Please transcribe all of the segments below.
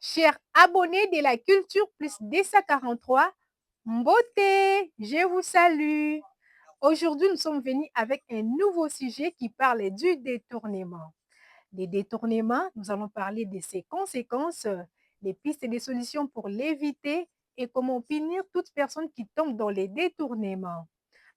Chers abonnés de la Culture Plus DSA43, Mbote, je vous salue. Aujourd'hui, nous sommes venus avec un nouveau sujet qui parle du détournement. Des détournements, nous allons parler de ses conséquences, des pistes et des solutions pour l'éviter et comment punir toute personne qui tombe dans les détournements.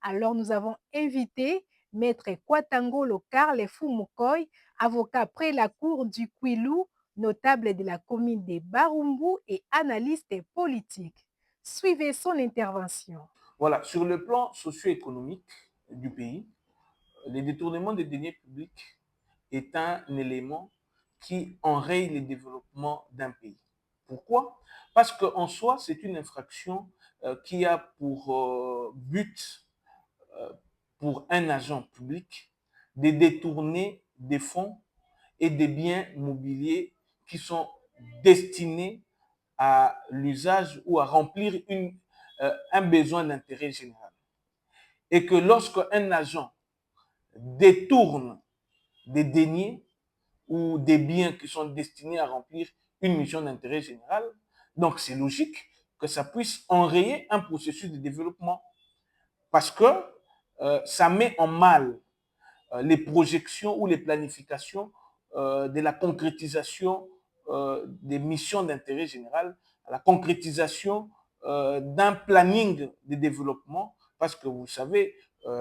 Alors, nous avons invité Maître Kwatango Lokar Fumukoy, avocat près la cour du Kwilu, notable de la commune de Barumbu et analyste politique. Suivez son intervention. Voilà, sur le plan socio-économique du pays, le détournement des deniers publics est un élément qui enraye le développement d'un pays. Pourquoi? Parce qu'en soi, c'est une infraction qui a pour but, euh, pour un agent public, de détourner des fonds et des biens mobiliers qui sont destinés à l'usage ou à remplir un besoin d'intérêt général. Et que lorsque un agent détourne des deniers ou des biens qui sont destinés à remplir une mission d'intérêt général, donc c'est logique que ça puisse enrayer un processus de développement parce que ça met en mal les projections ou les planifications de la concrétisation des missions d'intérêt général, à la concrétisation d'un planning de développement, parce que vous savez,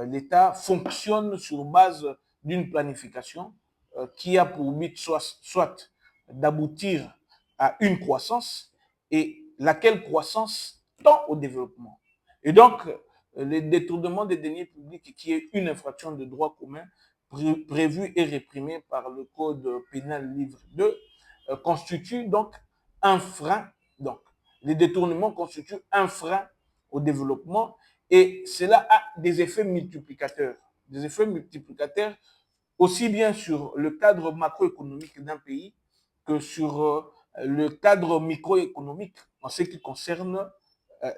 l'État fonctionne sur base d'une planification qui a pour but soit d'aboutir à une croissance et laquelle croissance tend au développement. Et donc, le détournement des deniers publics, qui est une infraction de droit commun, prévu et réprimé par le Code pénal livre 2, constitue donc un frein. Donc, les détournements constituent un frein au développement et cela a des effets multiplicateurs. Des effets multiplicateurs aussi bien sur le cadre macroéconomique d'un pays que sur le cadre microéconomique en ce qui concerne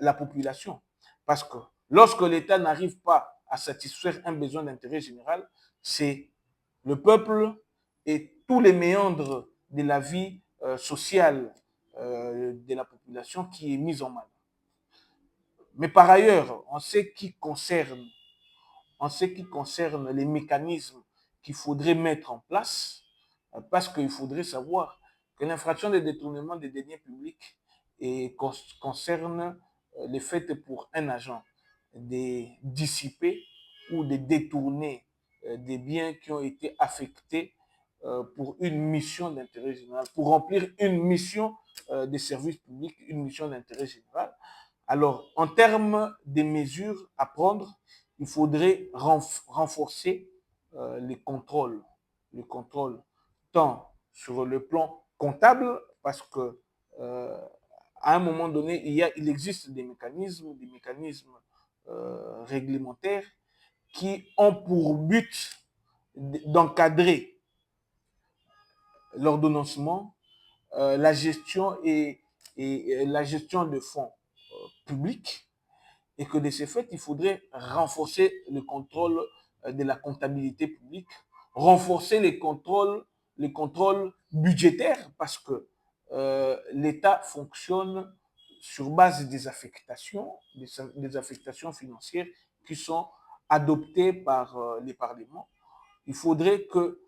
la population. Parce que lorsque l'État n'arrive pas à satisfaire un besoin d'intérêt général, c'est le peuple et tous les méandres de la vie sociale de la population qui est mis en mal. Mais par ailleurs, en ce qui concerne les mécanismes qu'il faudrait mettre en place, parce qu'il faudrait savoir que l'infraction de détournement des deniers publics concerne le fait pour un agent de dissiper ou de détourner des biens qui ont été affectés pour une mission d'intérêt général, pour remplir une mission de service public, une mission d'intérêt général. Alors, en termes des mesures à prendre, il faudrait renforcer les contrôles tant sur le plan comptable, parce que à un moment donné, il existe des mécanismes réglementaires qui ont pour but d'encadrer l'ordonnancement, la gestion et la gestion de fonds publics, et que de ce fait, il faudrait renforcer le contrôle de la comptabilité publique, renforcer les contrôles budgétaires, parce que l'État fonctionne sur base des affectations financières qui sont adoptées par les parlements. Il faudrait que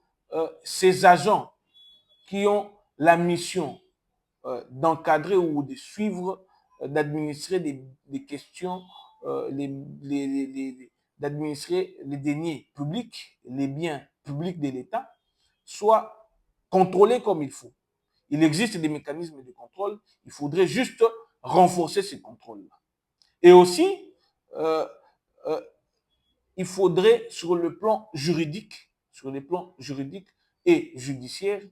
ces agents qui ont la mission d'encadrer ou de suivre, d'administrer des questions, d'administrer les deniers publics, les biens publics de l'État, soient contrôlés comme il faut. Il existe des mécanismes de contrôle, il faudrait juste renforcer ces contrôles-là. Et aussi, euh, euh, il faudrait, sur les plans juridiques et judiciaires,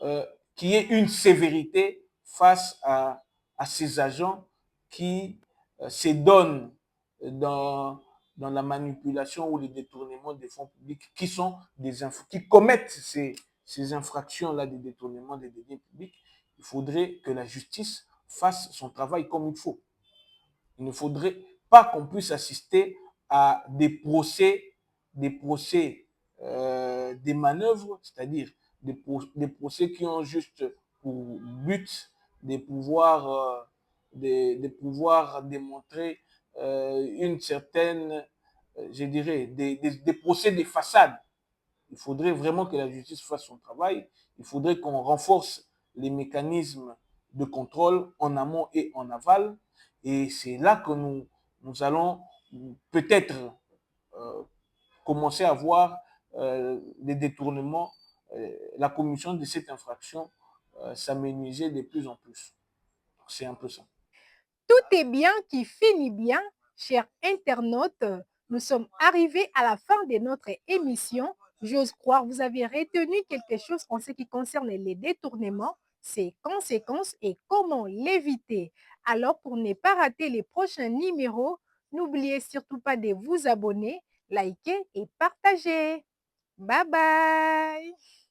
euh, qu'il y ait une sévérité face à ces agents qui se donnent dans la manipulation ou le détournement des fonds publics, qui commettent ces infractions-là de détournement des deniers publics. Il faudrait que la justice fasse son travail comme il faut. Il ne faudrait pas qu'on puisse assister à des manœuvres, c'est-à-dire des procès qui ont juste pour but de pouvoir, de pouvoir démontrer une certaine, je dirais, des procès de façade. Il faudrait vraiment que la justice fasse son travail. Il faudrait qu'on renforce les mécanismes de contrôle en amont et en aval. Et c'est là que nous allons peut-être euh, commencer à voir des détournements, la commission de cette infraction s'améniser de plus en plus. C'est un peu ça. Tout est bien qui finit bien, chers internautes. Nous sommes arrivés à la fin de notre émission. J'ose croire, vous avez retenu quelque chose en ce qui concerne les détournements, ses conséquences et comment l'éviter. Alors, pour ne pas rater les prochains numéros, n'oubliez surtout pas de vous abonner, liker et partager. Bye bye!